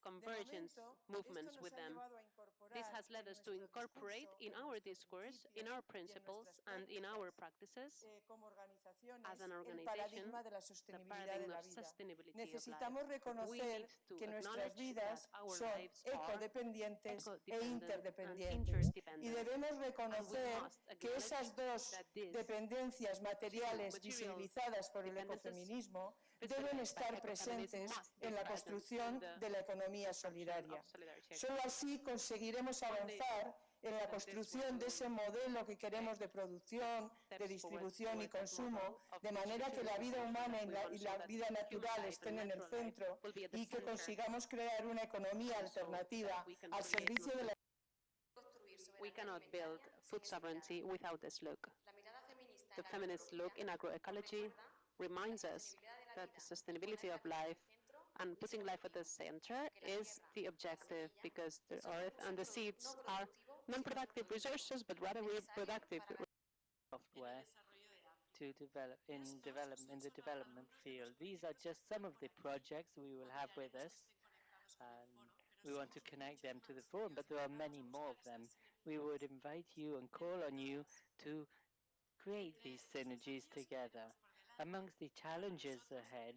convergence movements with them. This has led us to incorporate in our discourse, in our principles, and in our practices, as an organization, the paradigm of sustainability of Necesitamos life. We reconocer need to que nuestras acknowledge vidas that our son lives are ecodependientes e ecodependent and interdependientes. Y interdependent. debemos reconocer que esas dos that these dependencias materiales material visibilizadas por el dependencies ecofeminismo deben estar presentes en la construcción de la economía solidaria. Solo así conseguiremos avanzar en la construcción de ese modelo que queremos de producción, de distribución y consumo, de manera que la vida humana y la vida natural estén en el centro y que consigamos crear una economía alternativa al servicio de la. We cannot build food sovereignty without this look. The feminist look in agroecology reminds us that the sustainability of life and putting life at the center is the objective, because the earth and the seeds are non-productive resources, but rather reproductive software to develop in the development field. These are just some of the projects we will have with us, and we want to connect them to the forum, but there are many more of them. We would invite you and call on you to create these synergies together. Amongst the challenges ahead,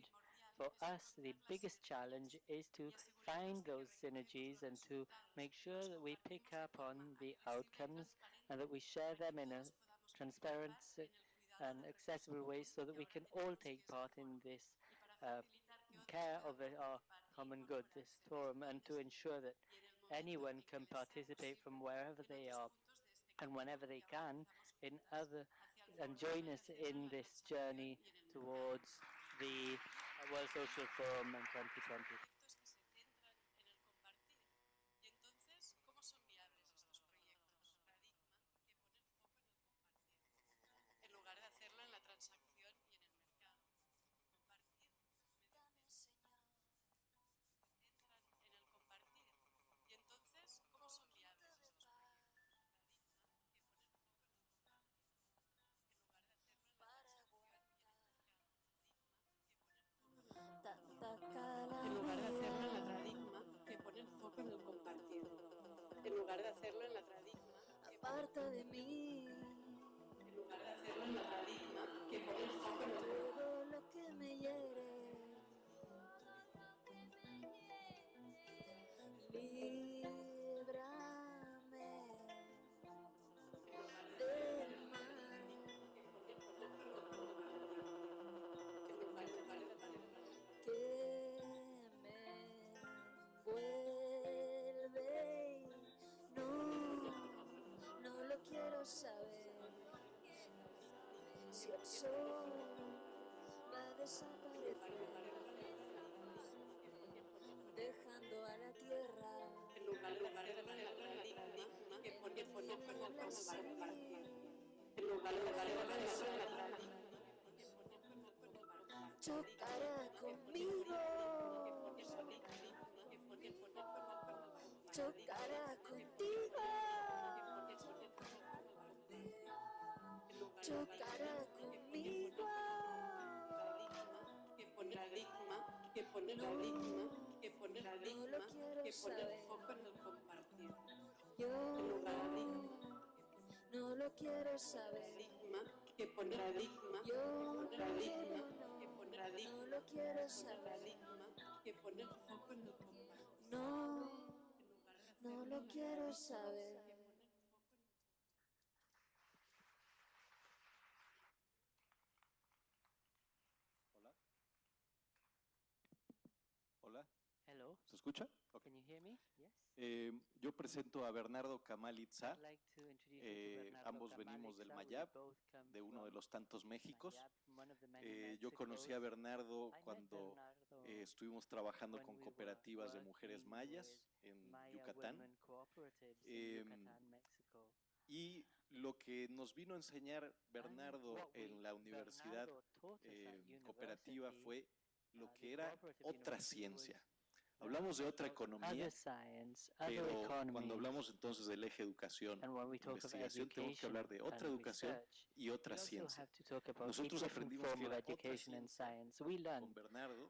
for us, the biggest challenge is to find those synergies and to make sure that we pick up on the outcomes and that we share them in a transparent and accessible way so that we can all take part in this care of our common good, this forum, and to ensure that anyone can participate from wherever they are and whenever they can and join us in this journey towards the World Social Forum in 2020. En lugar de hacerlo en la paradigma que pone el foco en el compartido. En lugar de hacerlo en la paradigma aparta de mí. En lugar de hacerlo en la paradigma que pone el foco en el todo lo que me hiere. Líbrame del mal. Que me vuelve y no lo quiero saber. Si el sol va a desaparecer, dejando a la tierra. En lugar de hacerlo en la paradigma que pone el foco en el compartido. En lugar de hacerlo en la paradigma chocará conmigo, chocará contigo, chocará conmigo. Que pone el paradigma, que pone el paradigma, que pone el paradigma, que pone el foco en el compartido. Yo no lo quiero saber. Que pone el paradigma, Yo no lo quiero saber. que pone el foco en el compartido. No lo quiero saber. Hola. Hola. Hello. ¿Se escucha? Okay. Can you hear me? Yes. Yo presento a Bernardo Kamalitza. I'd like to introduce you to Bernardo Ambos venimos del Mayab, de uno de los tantos Méxicos. Yo conocí a Bernardo cuando estuvimos trabajando con cooperativas de mujeres mayas en Yucatán. Y lo que nos vino a enseñar Bernardo en la universidad cooperativa fue lo que era otra ciencia. Hablamos de otra economía, pero cuando hablamos entonces del eje educación, investigación, tenemos que hablar de otra educación y otra ciencia. Nosotros aprendimos que era otra ciencia con Bernardo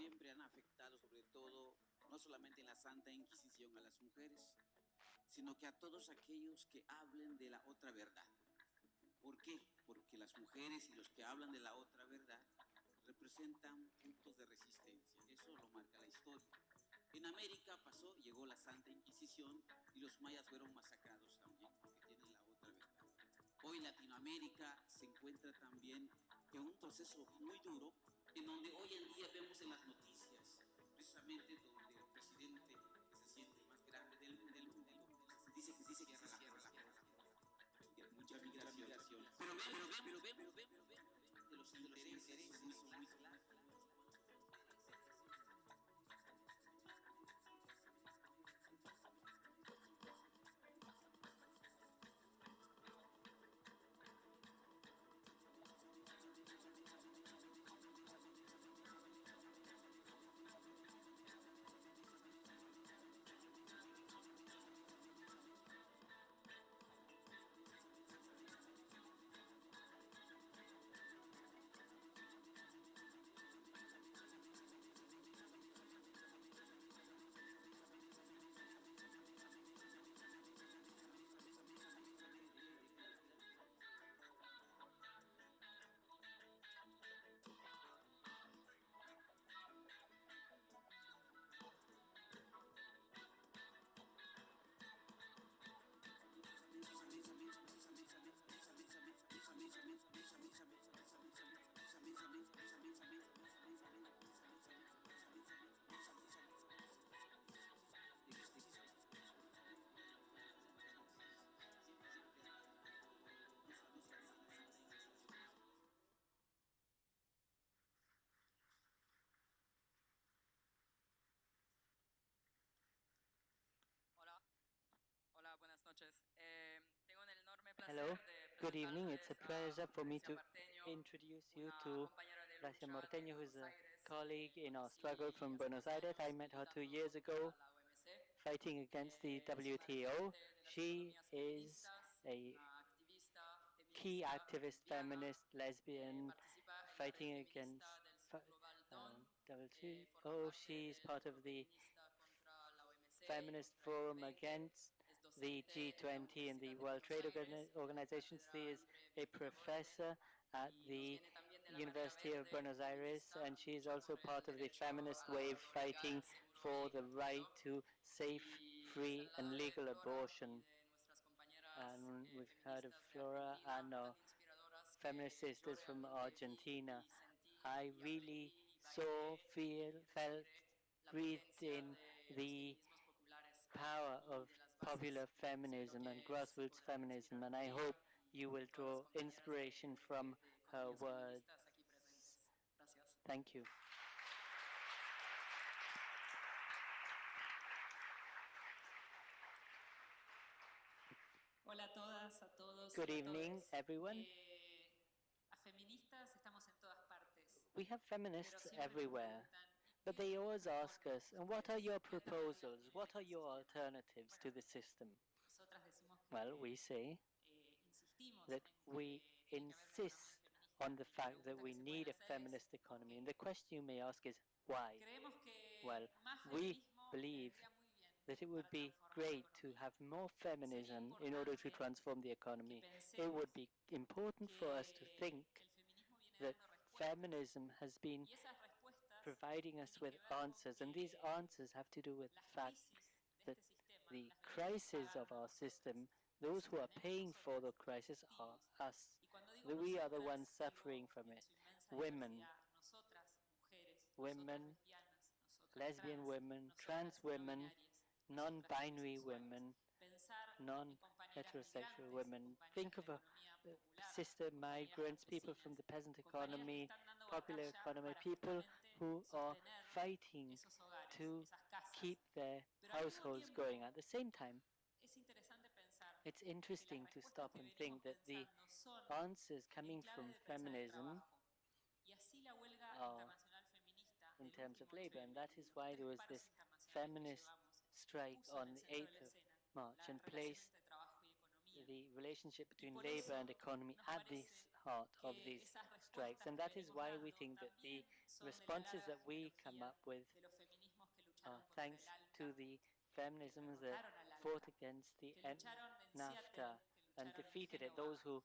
siempre han afectado sobre todo, no solamente en la Santa Inquisición a las mujeres, sino que a todos aquellos que hablen de la otra verdad. ¿Por qué? Porque las mujeres y los que hablan de la otra verdad representan puntos de resistencia. Eso lo marca la historia. En América pasó, llegó la Santa Inquisición y los mayas fueron masacrados también, porque tienen la otra verdad. Hoy Latinoamérica se encuentra también en un proceso muy duro, en donde hoy en día vemos en las noticias, precisamente donde el presidente que se siente más grande del mundo, dice que se cierra la frontera. Mucha migración. Pero vemos de los intereses muy claros. Hello, good evening. It's a pleasure for me to introduce you to Gracia Morteño, who is a colleague in our struggle from Buenos Aires. I met her 2 years ago fighting against the WTO. She is a key activist, feminist, lesbian, fighting against WTO. She's part of the Feminist Forum against the G20 and the World Trade Organization. She is a professor at the University of Buenos Aires, and she is also part of the feminist wave fighting for the right to safe, free, and legal abortion. And we've heard of Flora and our feminist sisters from Argentina. I really saw, felt, breathed in the power of popular feminism and grassroots feminism, and I hope you will draw inspiration from her words. Thank you. Hola a todas, a todos. Good evening, everyone. We have feminists everywhere, but they always ask us, and what are your proposals? What are your alternatives to the system? Well, we say that we insist on the fact that we need a feminist economy. And the question you may ask is, why? Well, we believe that it would be great to have more feminism in order to transform the economy. It would be important for us to think that feminism has been providing us with answers, and these answers have to do with the fact that the crisis of our system, those who are paying for the crisis are us, that we are the ones suffering from it. Women, lesbian women, trans women, non-binary women, non-heterosexual women. Think of sister migrants, people from the peasant economy, popular economy, people who are fighting to keep their households going. At the same time, it's interesting to stop and think that the answers coming from feminism are in terms of labor, and that is why there was this feminist strike on the 8th of March and placed the relationship between labor and economy at the heart of these strikes. And that is why we think that the responses that we come up with are thanks to the feminisms that fought against the NAFTA and defeated it. Those who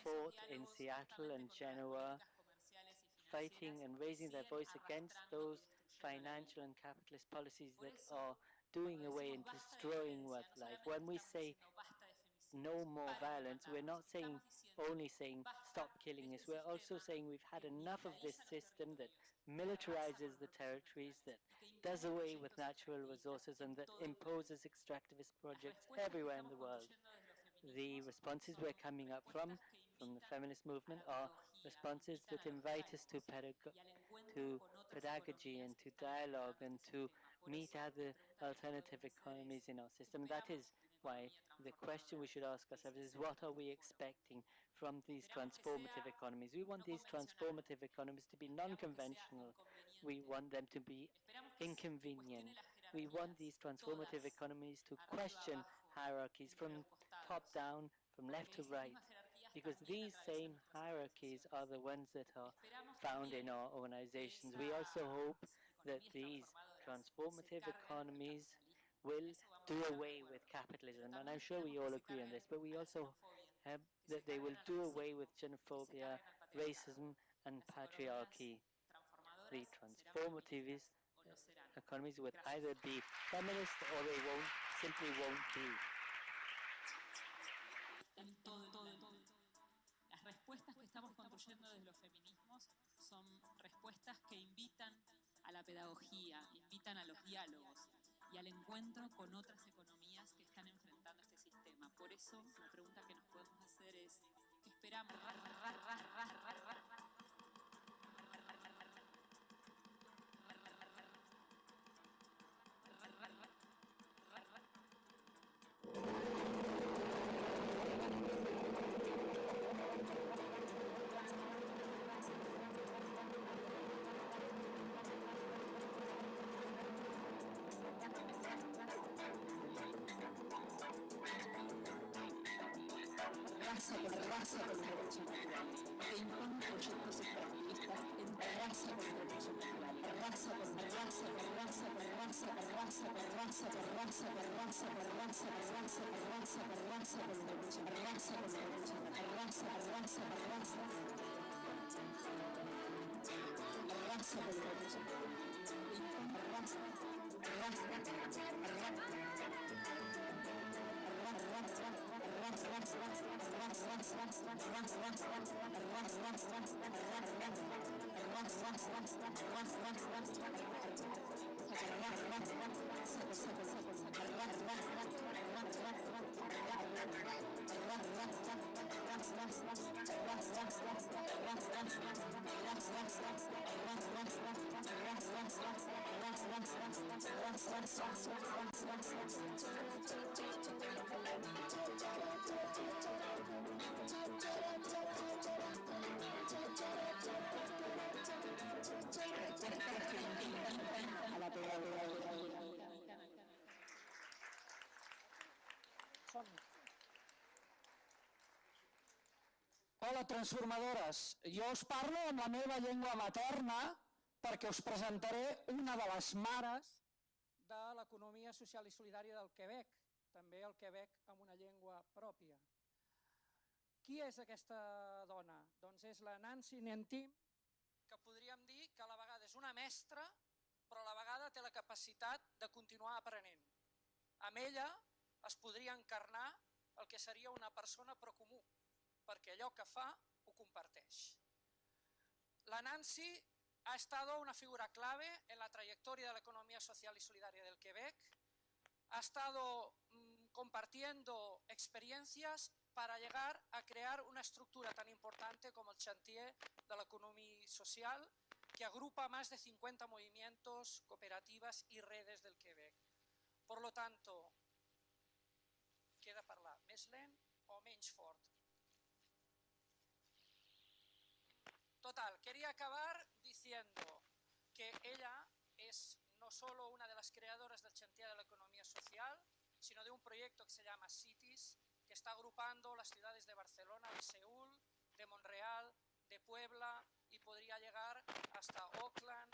fought in Seattle and Genoa, fighting and raising their voice against those financial and capitalist policies that are doing away and destroying what's life. When we say no more violence, we're not only saying stop killing us, we're also saying we've had enough of this system that militarizes the territories, that does away with natural resources, and that imposes extractivist projects everywhere in the world. The responses we're coming up from the feminist movement are responses that invite us to pedagogy and to dialogue and to meet other alternative economies in our system. That is why the question we should ask ourselves is, what are we expecting from these transformative economies? We want these transformative economies to be non-conventional. We want them to be inconvenient. We want these transformative economies to question hierarchies from top down, from left to right, because these same hierarchies are the ones that are found in our organizations. We also hope that these transformative economies will do away with capitalism, and I'm sure we all agree on this, but we also hope that they will do away with xenophobia, racism, and patriarchy. The transformative economies would either be feminist or they simply won't be. Las respuestas que estamos construyendo desde los feminismos son respuestas que invitan a la pedagogía, invitan a los diálogos y al encuentro con otras economías que están enfrentando este sistema. Por eso, la pregunta que nos podemos hacer es, ¿qué esperamos? Raza con derechos naturales, que impone proyectos extractivistas entre raza con derechos naturales, raza con raza con raza con raza con raza con raza con raza con raza con raza con raza con raza con raza con derechos, raza con derechos, raza con raza con raza, raza con derechos, Hola, transformadores. Jo us parlo amb la meva llengua materna perquè us presentaré una de les mares de l'economia social i solidària del Quebec, també el Quebec amb una llengua pròpia. Qui és aquesta dona? Doncs és la Nancy Nentim, que podríem dir que a la vegada és una mestra, però a la vegada té la capacitat de continuar aprenent. Amb ella es podria encarnar el que seria una persona procomú, perquè allò que fa ho comparteix. La Nancy ha estado una figura clave en la trayectoria de la economía social y solidaria del Quebec, ha estado compartiendo experiencias para llegar a crear una estructura tan importante como el chantier de la economía social, que agrupa más de 50 movimientos, cooperativas y redes del Quebec. Por lo tanto, queda parlar més lent o menys fort? Total, quería acabar diciendo que ella es no solo una de las creadoras del chantier de la economía social, sino de un proyecto que se llama Cities, que está agrupando las ciudades de Barcelona, de Seúl, de Montreal, de Puebla y podría llegar hasta Auckland,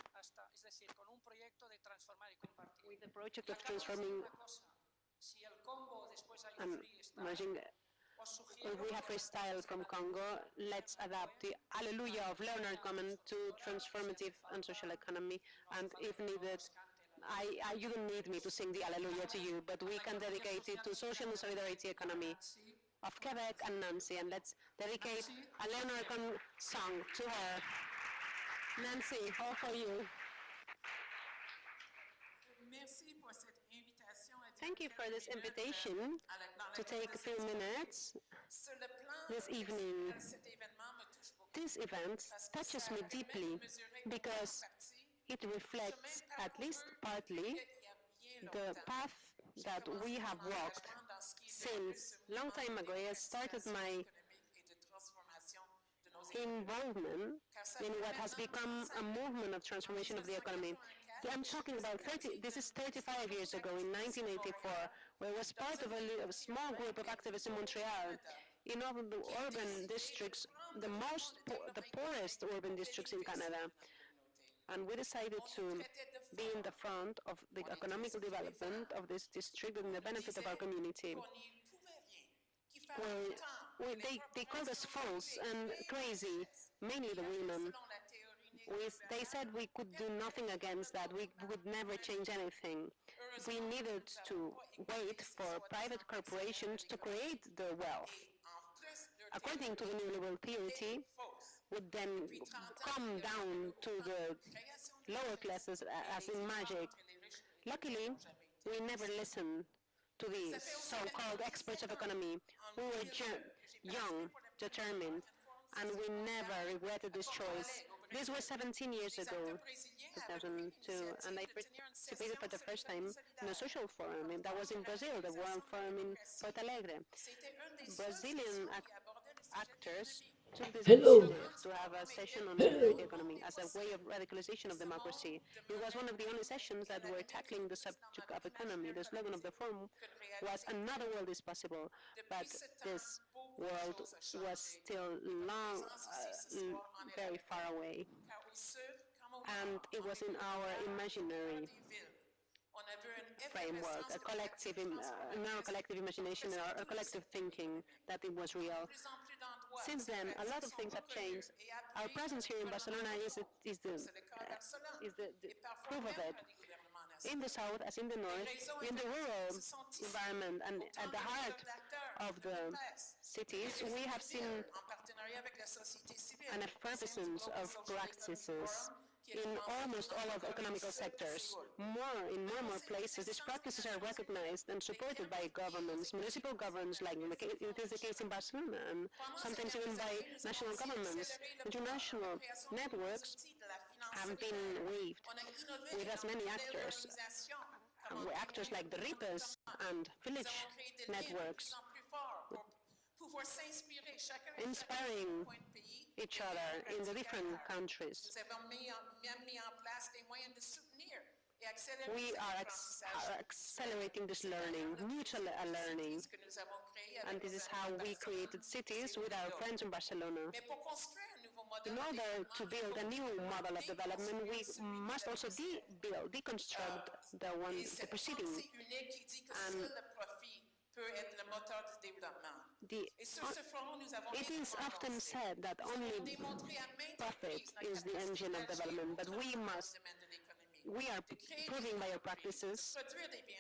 es decir, con un proyecto de transformar y compartir. With the project of transforming si el combo después hay and free está, merging we have freestyle from Congo. Let's adapt the Alleluia of Leonard Cohen to transformative and social economy. And if needed, you don't need me to sing the Alleluia to you, but we can dedicate it to social and solidarity economy of Quebec and Nancy. And let's dedicate a Leonard Cohen song to her. Nancy, all for you. Thank you for this invitation to take a few minutes this evening. This event touches me deeply because it reflects, at least partly, the path that we have walked since long time ago. I started my involvement in what has become a movement of transformation of the economy. I'm talking about this is 35 years ago, in 1984, where I was part of a small group of activists in Montreal. In all the urban districts, the poorest urban districts in Canada. And we decided to be in the front of the economic development of this district and the benefit of our community. They called us fools and crazy, mainly the women. They said we could do nothing against that. We would never change anything. We needed to wait for private corporations to create the wealth. According to the neoliberal theory, would then come down to the lower classes as in magic. Luckily, we never listened to the so-called experts of economy. We were young, determined, and we never regretted this choice. This was 17 years ago, 2002, and I participated for the first time in a social forum, and that was in Brazil, the World Forum in Porto Alegre. Brazilian actors took this initiative to have a session on solidarity economy as a way of radicalization of democracy. It was one of the only sessions that were tackling the subject of economy. The slogan of the forum was "Another world is possible," but this world was still very far away. And it was in our imaginary framework, in our collective imagination, our collective thinking that it was real. Since then, a lot of things have changed. Our presence here in Barcelona is the proof of it. In the south, as in the north, in the rural environment and at the heart of the cities, we have seen an effervescence of practices in almost all of the economical sectors. In more and more places, these practices are recognized and supported by governments, municipal governments, like it is the case in Barcelona, and sometimes even by national governments. International networks have been weaved with as many actors like the RIPAs and village networks, inspiring each other in the different countries. We are accelerating this learning, mutual learning, and this is how we created cities with our friends in Barcelona. In order to build a new model of development, we must also deconstruct the preceding. And it is often said that only profit is the engine of development, but we are proving by our practices,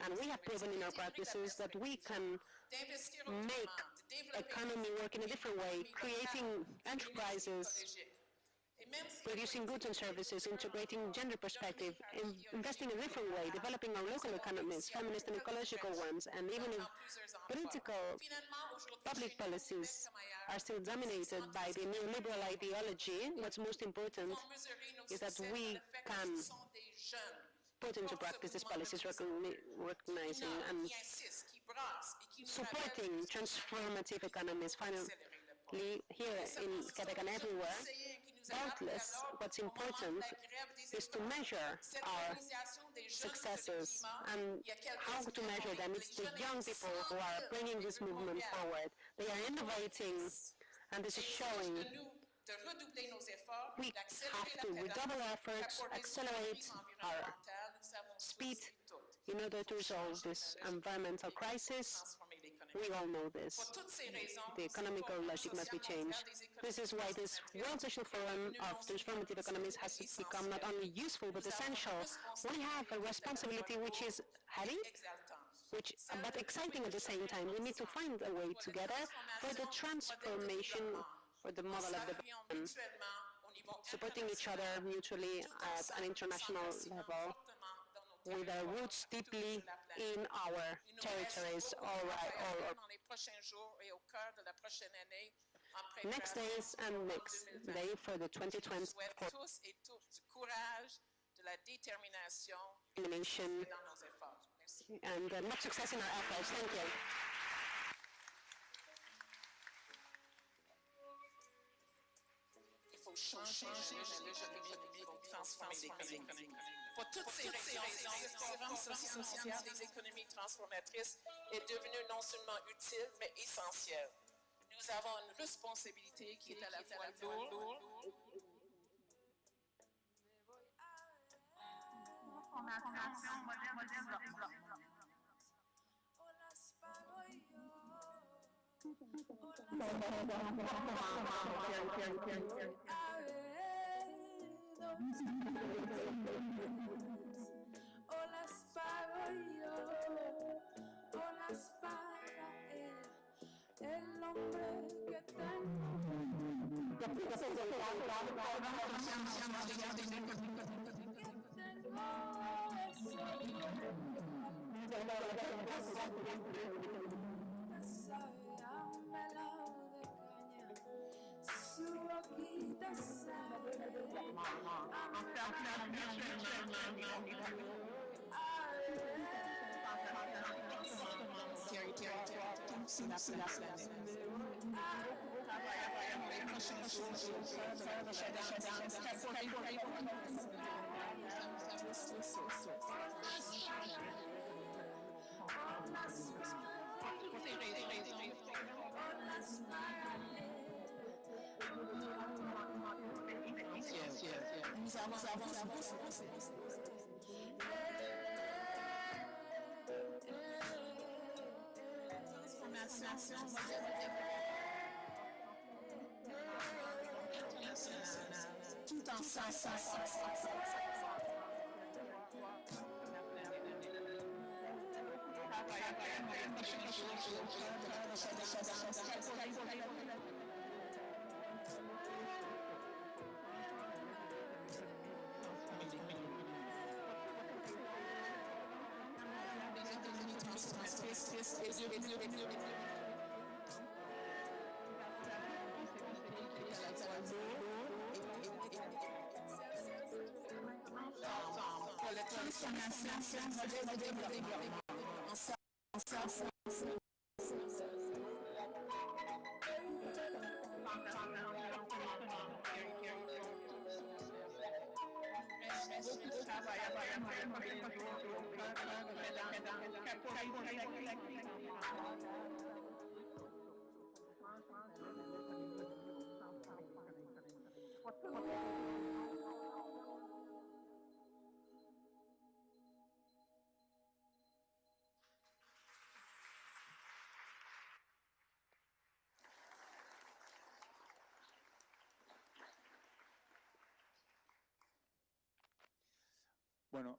and we have proven in our practices that we can make economy work in a different way, creating enterprises, producing goods and services, integrating gender perspective, investing in a different way, developing our local economies, feminist and ecological ones, and even if political public policies are still dominated by the neoliberal ideology, what's most important is that we can put into practice these policies, recognizing and supporting transformative economies. Finally, here in Quebec and everywhere, doubtless, what's important is to measure our successes and how to measure them. It's the young people who are bringing this movement forward. They are innovating, and this is showing. We have to redouble our efforts, accelerate our speed in order to resolve this environmental crisis We all know this. The economical logic must be changed. This is why this World Social Forum of Transformative Economies has become not only useful but essential. We have a responsibility which is heavy, but exciting at the same time. We need to find a way together for the transformation for the model of development, supporting each other mutually at an international level, with our roots deeply in our territories, next days and next day for the 2024 determination and much success in our efforts. Thank you. Changer l'économie pour transformer l'économie. Pour toutes ces raisons, le Forum social des économies transformatrices est devenu non seulement utile, mais essentiel. Nous avons une responsabilité qui est à la fois lourde. El hombre que tengo. Tout ensemble. Bueno,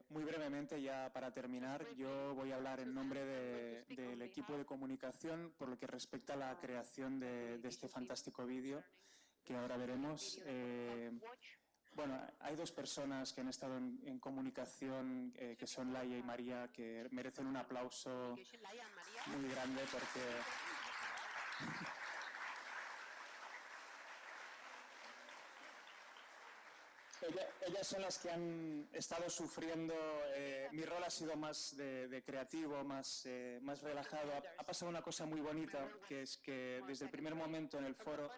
muy brevemente, ya para terminar, yo voy a hablar en nombre del equipo de comunicación por lo que respecta a la creación de este fantástico vídeo que ahora veremos. Bueno, hay dos personas que han estado en comunicación, que son Laia y María, que merecen un aplauso muy grande porque... Ellas son las que han estado sufriendo. Mi rol ha sido más de creativo, más relajado. Ha pasado una cosa muy bonita, que es que desde el primer momento en el foro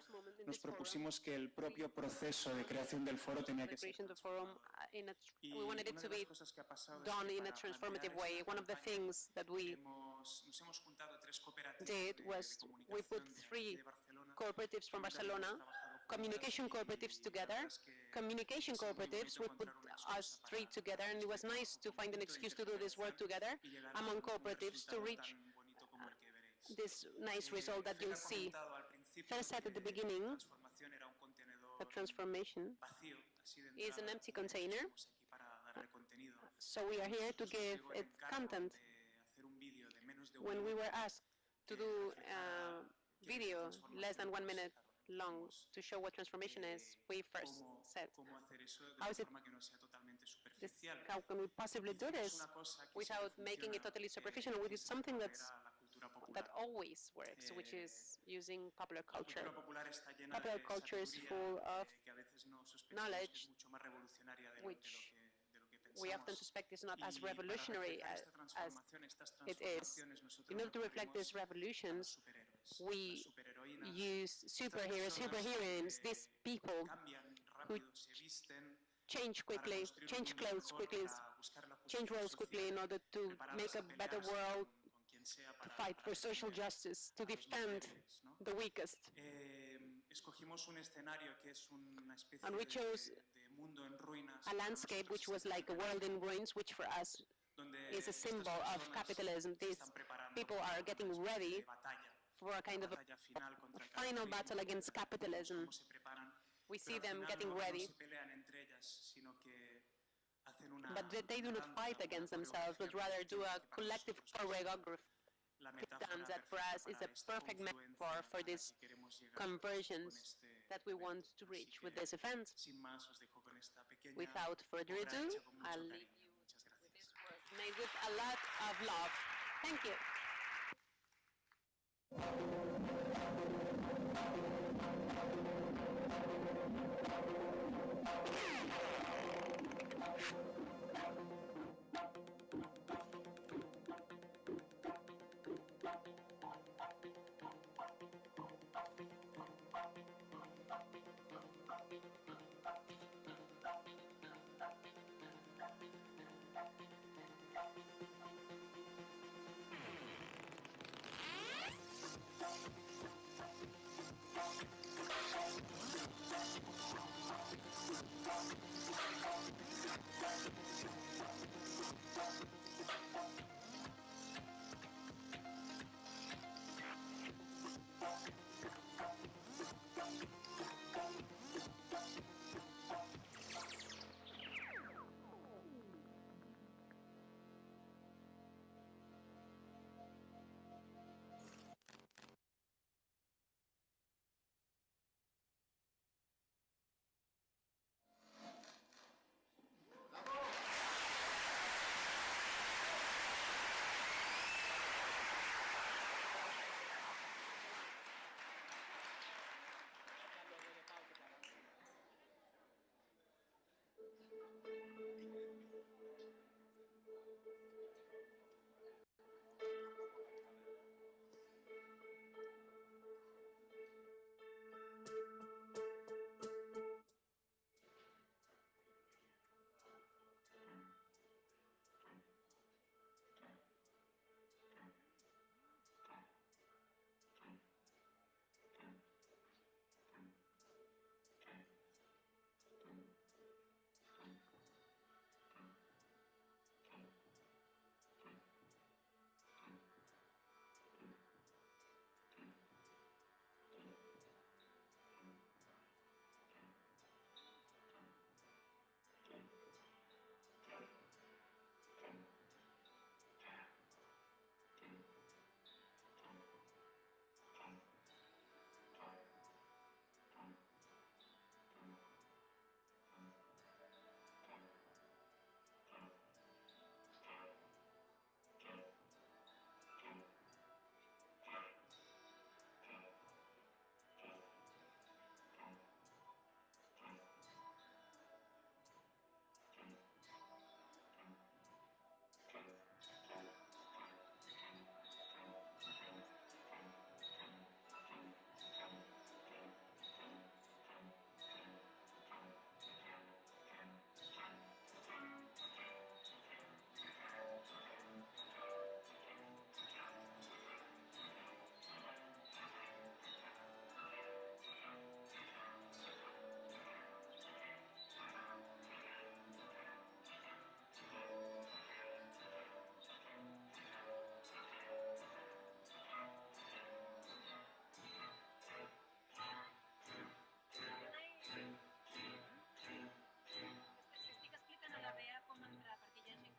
nos propusimos que el propio proceso de creación del foro tenía que ser. We wanted it to be done in a transformative way. One of the things that we did was we put 3 cooperatives from Barcelona, communication cooperatives together. Communication cooperatives, we put us 3 together, and it was nice to find an excuse to do this work together among cooperatives to reach this nice result that you'll see. First said at the beginning, the transformation is an empty container, so we are here to give it content. When we were asked to do a video less than 1 minute long to show what transformation is, we first said, how can we possibly do this without making it totally superficial? We did something that always works, which is using popular culture. Popular culture is full of knowledge, which we often suspect is not as revolutionary as it is. In order to reflect these revolutions, we use superheroes, superheroines, these people who change quickly, change clothes quickly, change roles quickly in order to make a better world, to fight for social justice, to defend the weakest. And we chose a landscape which was like a world in ruins, which for us is a symbol of capitalism. These people are getting ready for a kind of a final battle against capitalism. We see them getting ready, but they do not fight against themselves, but rather do a collective choreography dance that for us is a perfect metaphor for these conversions that we want to reach with this event. Without further ado, I'll leave you with this work made with a lot of love. Thank you.